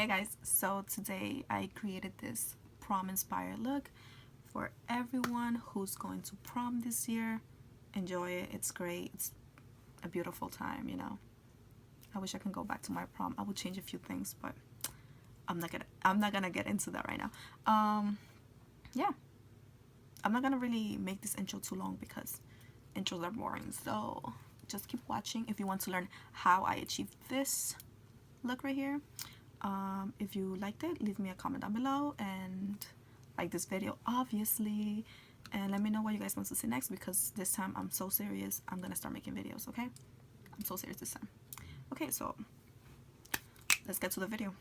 Hey guys, so today I created this prom inspired look for everyone who's going to prom this year. Enjoy it. It's great. It's a beautiful time, you know. I wish I could go back to my prom. I would change a few things, but I'm not gonna get into that right now. Yeah. I'm not gonna really make this intro too long because intros are boring. So just keep watching if you want to learn how I achieved this look right here. If you liked it, leave me a comment down below and like this video obviously, and let me know what you guys want to see next, because this time I'm so serious. I'm gonna start making videos. Okay, I'm so serious this time. Okay, so let's get to the video.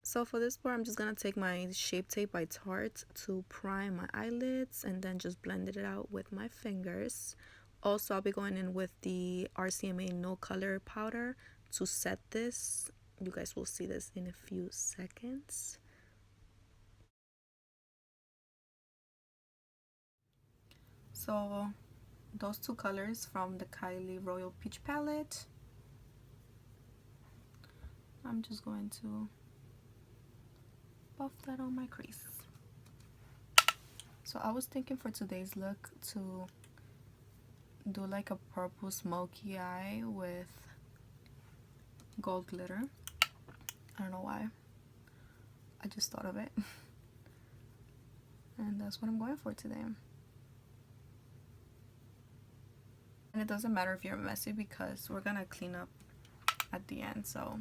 So for this part, I'm just gonna take my Shape Tape by Tarte to prime my eyelids and then just blend it out with my fingers. Also, I'll be going in with the RCMA No Color powder to set this. You guys will see this in a few seconds. So those two colors from the Kylie Royal Peach palette, I'm just going to buff that on my crease. So I was thinking for today's look to do like a purple smoky eye with gold glitter. I don't know why, I just thought of it. And that's what I'm going for today. And it doesn't matter if you're messy because we're gonna clean up at the end, so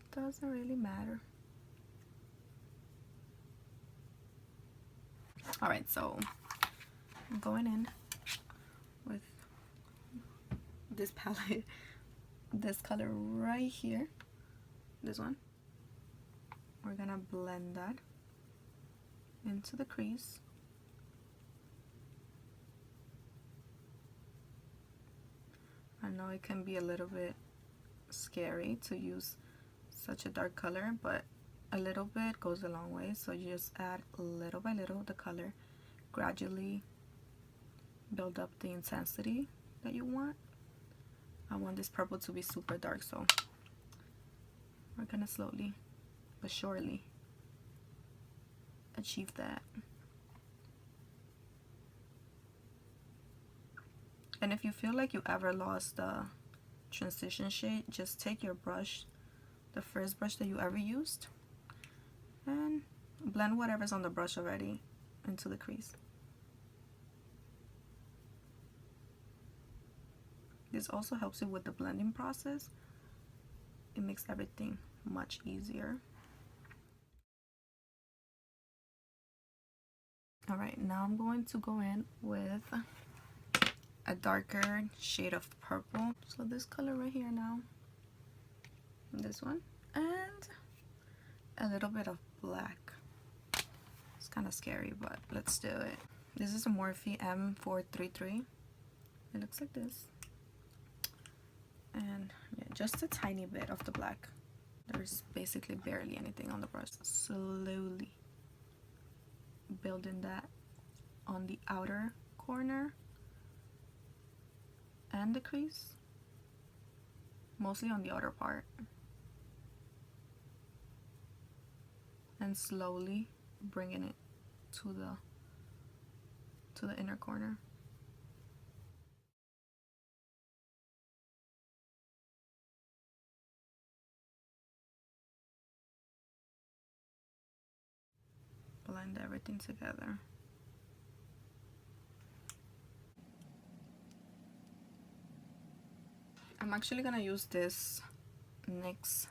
it doesn't really matter. Alright, so I'm going in with this palette, this color right here, this one. We're gonna blend that into the crease. I know it can be a little bit scary to use such a dark color, but a little bit goes a long way. So you just add little by little the color, gradually build up the intensity that you want. I want this purple to be super dark, so we're gonna slowly but surely achieve that. And if you feel like you ever lost the transition shade, just take your brush, the first brush that you ever used, and blend whatever's on the brush already into the crease. This also helps you with the blending process. It makes everything much easier. Alright, now I'm going to go in with a darker shade of purple. So this color right here now, this one, and a little bit of black. It's kind of scary, but let's do it. This is a Morphe M433. It looks like this. And yeah, just a tiny bit of the black. There's basically barely anything on the brush. Slowly building that on the outer corner and the crease, mostly on the outer part, and slowly bringing it to the inner corner. Blend everything together. I'm actually gonna use this NYX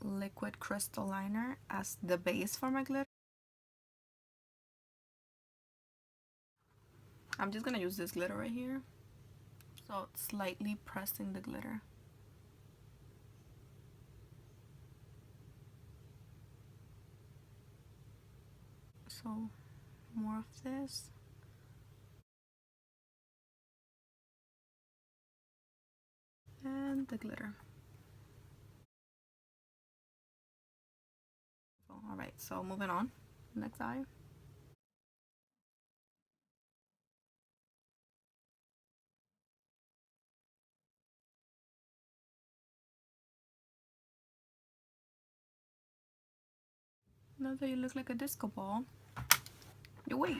liquid crystal liner as the base for my glitter. I'm just gonna use this glitter right here, so slightly pressing the glitter. So more of this. And the glitter. Alright, so moving on. Next eye. Now that you look like a disco ball. You wait.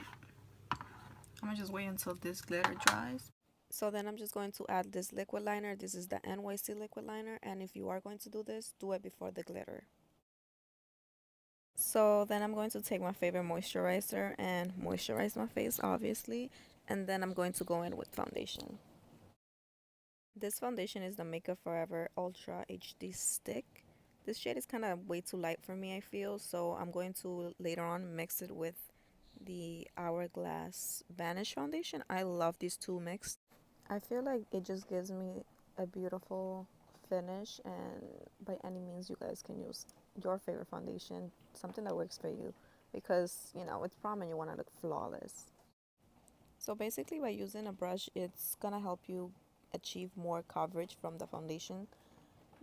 I'm gonna just wait until this glitter dries. So then I'm just going to add this liquid liner. This is the NYC liquid liner, and if you are going to do this, do it before the glitter. So then I'm going to take my favorite moisturizer and moisturize my face, obviously, and then I'm going to go in with foundation. This foundation is the Makeup Forever Ultra HD Stick. This shade is kind of way too light for me, I feel, so I'm going to later on mix it with the Hourglass Vanish foundation. I love these two mixed. I feel like it just gives me a beautiful finish, and by any means you guys can use your favorite foundation, something that works for you, because you know it's prom and you want to look flawless. So basically by using a brush, it's gonna help you achieve more coverage from the foundation,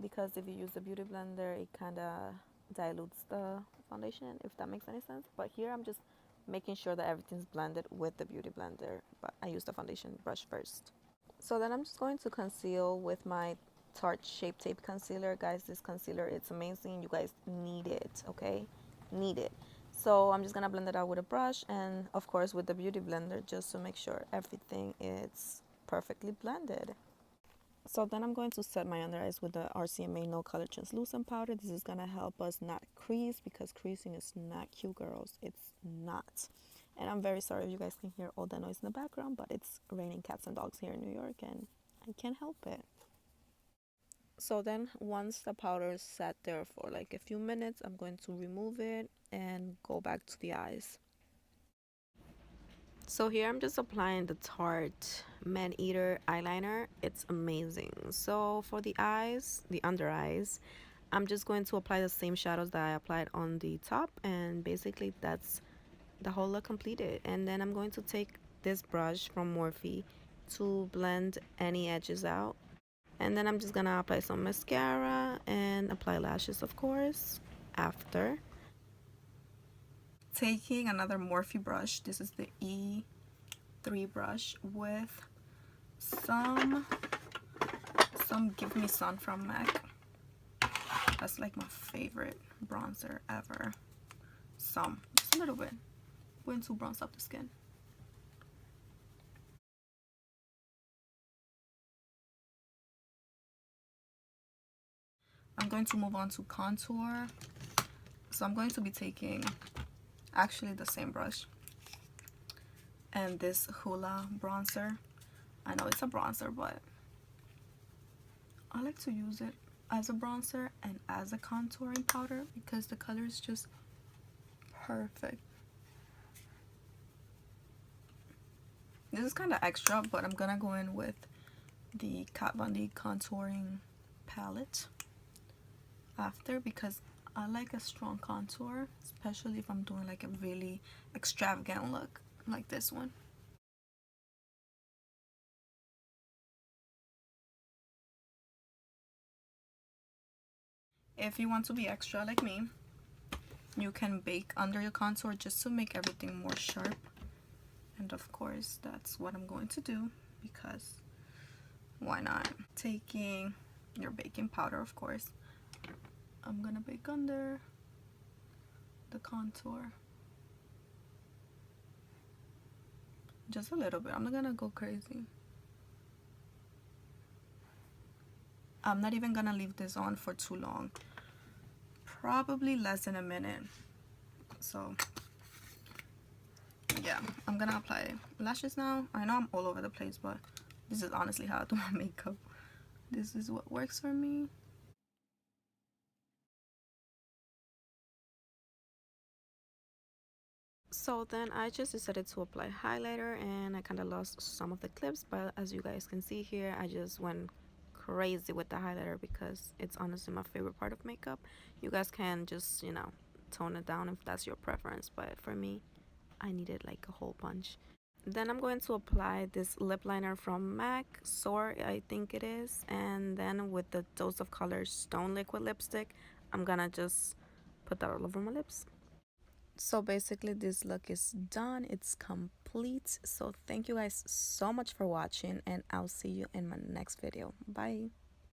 because if you use the beauty blender it kind of dilutes the foundation, if that makes any sense. But here I'm just making sure that everything's blended with the beauty blender, but I use the foundation brush first. So then I'm just going to conceal with my Tarte Shape Tape concealer. Guys, this concealer, it's amazing. You guys need it, okay? Need it. So I'm just gonna blend it out with a brush, and of course with the beauty blender, just to make sure everything is perfectly blended. So then I'm going to set my under eyes with the RCMA No Color Translucent Powder. This is gonna help us not crease, because creasing is not cute, girls. It's not. And I'm very sorry if you guys can hear all the noise in the background, but it's raining cats and dogs here in New York and I can't help it. So then once the powder is set there for like a few minutes, I'm going to remove it and go back to the eyes. So here I'm just applying the Tarte Man Eater eyeliner. It's amazing. So for the eyes, the under eyes, I'm just going to apply the same shadows that I applied on the top, and basically that's the whole look completed. And then I'm going to take this brush from Morphe to blend any edges out. And then I'm just gonna apply some mascara and apply lashes, of course, after. Taking another Morphe brush, this is the E3 brush, with some Give Me Sun from MAC. That's like my favorite bronzer ever. Just a little bit. Going to bronze up the skin. I'm going to move on to contour. So I'm going to be taking actually the same brush and this Hoola bronzer. I know it's a bronzer, but I like to use it as a bronzer and as a contouring powder because the color is just perfect. This is kind of extra, but I'm gonna go in with the Kat Von D contouring palette after, because I like a strong contour, especially if I'm doing like a really extravagant look like this one. If you want to be extra like me, you can bake under your contour just to make everything more sharp. And of course, that's what I'm going to do, because why not? Taking your baking powder, of course, I'm gonna bake under the contour. Just a little bit. I'm not gonna go crazy. I'm not even gonna leave this on for too long. Probably less than a minute. So yeah, I'm gonna apply lashes now. I know I'm all over the place, but this is honestly how I do my makeup. This is what works for me. So then I just decided to apply highlighter, and I kind of lost some of the clips, but as you guys can see here, I just went crazy with the highlighter because it's honestly my favorite part of makeup. You guys can just, you know, tone it down if that's your preference, but for me, I needed like a whole bunch. Then I'm going to apply this lip liner from MAC, Soar I think it is, and then with the Dose of Color Stone Liquid Lipstick, I'm gonna just put that all over my lips. So basically this look is done, it's complete. So thank you guys so much for watching, and I'll see you in my next video. Bye.